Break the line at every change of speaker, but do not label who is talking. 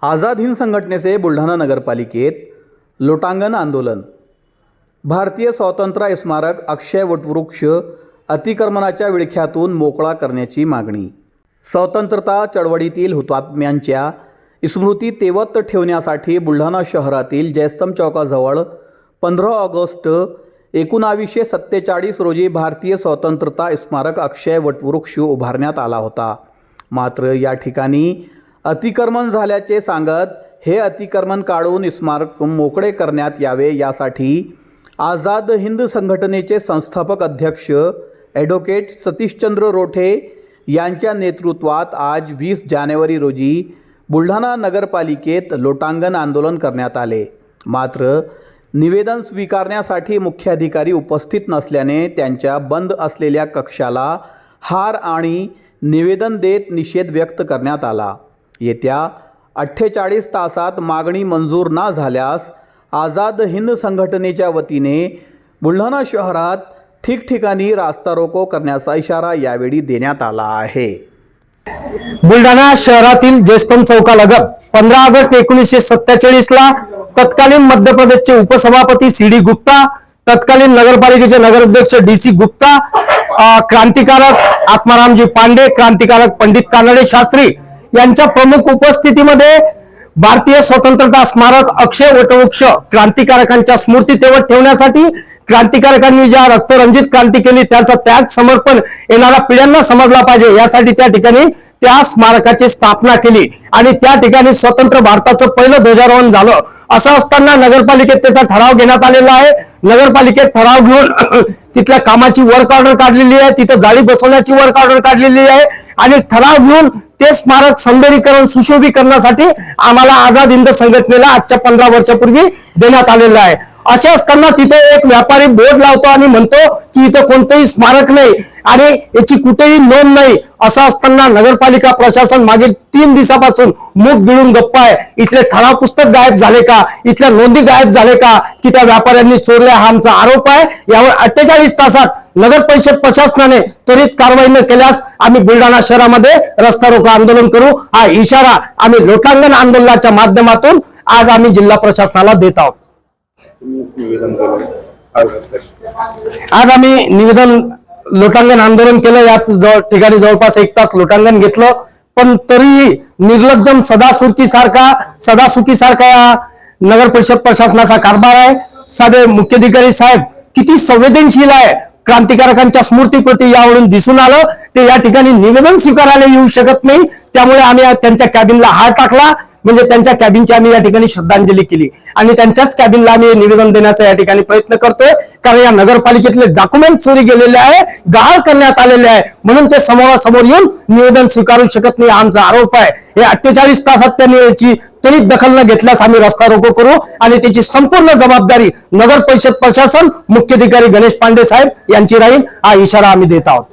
आझाद हिंद संघटनेचे बुलढाणा नगरपालिकेत लोटांगण आंदोलन। भारतीय स्वातंत्र्य स्मारक अक्षय वटवृक्ष अतिक्रमणाच्या विळख्यातून मोकळा करण्याची मागणी। स्वतंत्रता चळवळीतील हुतात्म्यांच्या स्मृती तेवत ठेवण्यासाठी बुलढाणा शहरातील जयस्तंभ चौकाजवळ 15 ऑगस्ट 1947 रोजी भारतीय स्वतंत्रता स्मारक अक्षय वटवृक्ष उभारण्यात आला होता। मात्र या ठिकाणी अतिक्रमण झाल्याचे सांगत हे अतिक्रमण काढून स्मारक मोकळे करण्यात यावे यासाठी आझाद हिंद संघटनेचे संस्थापक अध्यक्ष ॲडव्होकेट सतीशचंद्र रोठे यांच्या नेतृत्वात आज 20 जानेवारी रोजी बुलढाणा नगरपालिकेत लोटांगण आंदोलन करण्यात आले। मात्र निवेदन स्वीकारण्यासाठी मुख्याधिकारी उपस्थित नसल्याने त्यांच्या बंद असलेल्या कक्षाला हार आणि निवेदन देत निषेध व्यक्त करण्यात आला। येत्या 48 तासात मागणी मंजूर न झाल्यास आझाद हिंद संघटनेच्या वतीने बुलढाणा शहरात ठिकठिकाणी रास्ता रोको करण्याचा इशारा यावेळी देण्यात आला आहे।
बुलढाणा शहरातील जयस्तंभ चौकालगत 15 ऑगस्ट 1947 ला तत्कालीन मध्य प्रदेशचे उपसभापती सी.डी. गुप्ता, तत्कालीन नगरपालिकेचे नगराध्यक्ष डी.सी. गुप्ता, क्रांतिकारक आत्मारामजी पांडे, क्रांतिकारक पंडित कानडे शास्त्री यांच्या प्रमुख उपस्थितीमध्ये भारतीय स्वतंत्रता स्मारक अक्षय वटवृक्ष क्रांतिकारकांच्या स्मृती तेवत ठेवण्यासाठी क्रांतिकारकांनी ज्या रक्तरंजित क्रांती केली त्याचा त्याग समर्पण येणाऱ्या पिढ्यांना समजला पाहिजे यासाठी त्या ठिकाणी त्या स्मारकाची स्थापना केली आणि त्या ठिकाणी स्वतंत्र भारताचं पहिलं ध्वजारोहण झालं। असं असताना नगरपालिकेत त्याचा ठराव घेण्यात आलेला आहे। नगरपालिकेत ठराव घेऊन तिथल्या कामाची वर्क ऑर्डर काढलेली आहे, तिथं जाळी बसवण्याची वर्क ऑर्डर काढलेली आहे आणि ठराव घेऊन ते स्मारक सौंदर्यीकरण सुशोभीकरणासाठी आम्हाला आझाद हिंद संघटनेला आजच्या 15 वर्षापूर्वी देण्यात आलेलं आहे। असे असताना तिथे एक व्यापारी बोर्ड लावतो आणि म्हणतो की इथं कोणतेही स्मारक नाही आणि याची कुठेही नोंद नाही। असं असताना नगरपालिका प्रशासन मागील 3 दिवसापासून मुख गिळून गप्प आहे। इथले ठराव पुस्तक गायब झाले का, इथल्या नोंदी गायब झाले का की त्या व्यापाऱ्यांनी चोरल्या हा आमचा आरोप आहे। यावर 48 तासात नगर परिषद प्रशासनाने त्वरित कारवाई न केल्यास आम्ही बुलढाणा शहरामध्ये रस्ता रोको आंदोलन करू हा इशारा आम्ही लोटांगण आंदोलनाच्या माध्यमातून आज आम्ही जिल्हा प्रशासनाला देत आहोत। आज आम्ही निवेदन लोटांगण आंदोलन केलं। यात ठिकाणी जवळपास 1 तास लोटांगण घेतलं, पण तरीही निर्लज्जम सदासुखीसारखा या नगर परिषद प्रशासनाचा कारभार आहे। साधे मुख्याधिकारी साहेब किती संवेदनशील आहे क्रांतिकारकांच्या स्मृतीप्रती यावरून दिसून आलं। ते या ठिकाणी निवेदन स्वीकारायला येऊ शकत नाही, त्यामुळे आम्ही त्यांच्या कॅबिनला हार टाकला, म्हणजे त्यांच्या कॅबिनची आम्ही या ठिकाणी श्रद्धांजली केली आणि त्यांच्याच कॅबिनला आम्ही निवेदन देण्याचा या ठिकाणी प्रयत्न करतोय। कारण या नगरपालिकेतले डॉक्युमेंट चोरी गेलेले आहे, गहाळ करण्यात आलेले आहे, म्हणून ते समोरासमोर येऊन निवेदन स्वीकारू शकत नाही आमचा आरोप आहे। हे 48 तासात त्यांनी याची त्वरित दखल न घेतल्यास आम्ही रस्ता रोको करू आणि त्याची संपूर्ण जबाबदारी नगर परिषद प्रशासन मुख्याधिकारी गणेश पांडे साहेब यांची राहील हा इशारा आम्ही देत आहोत।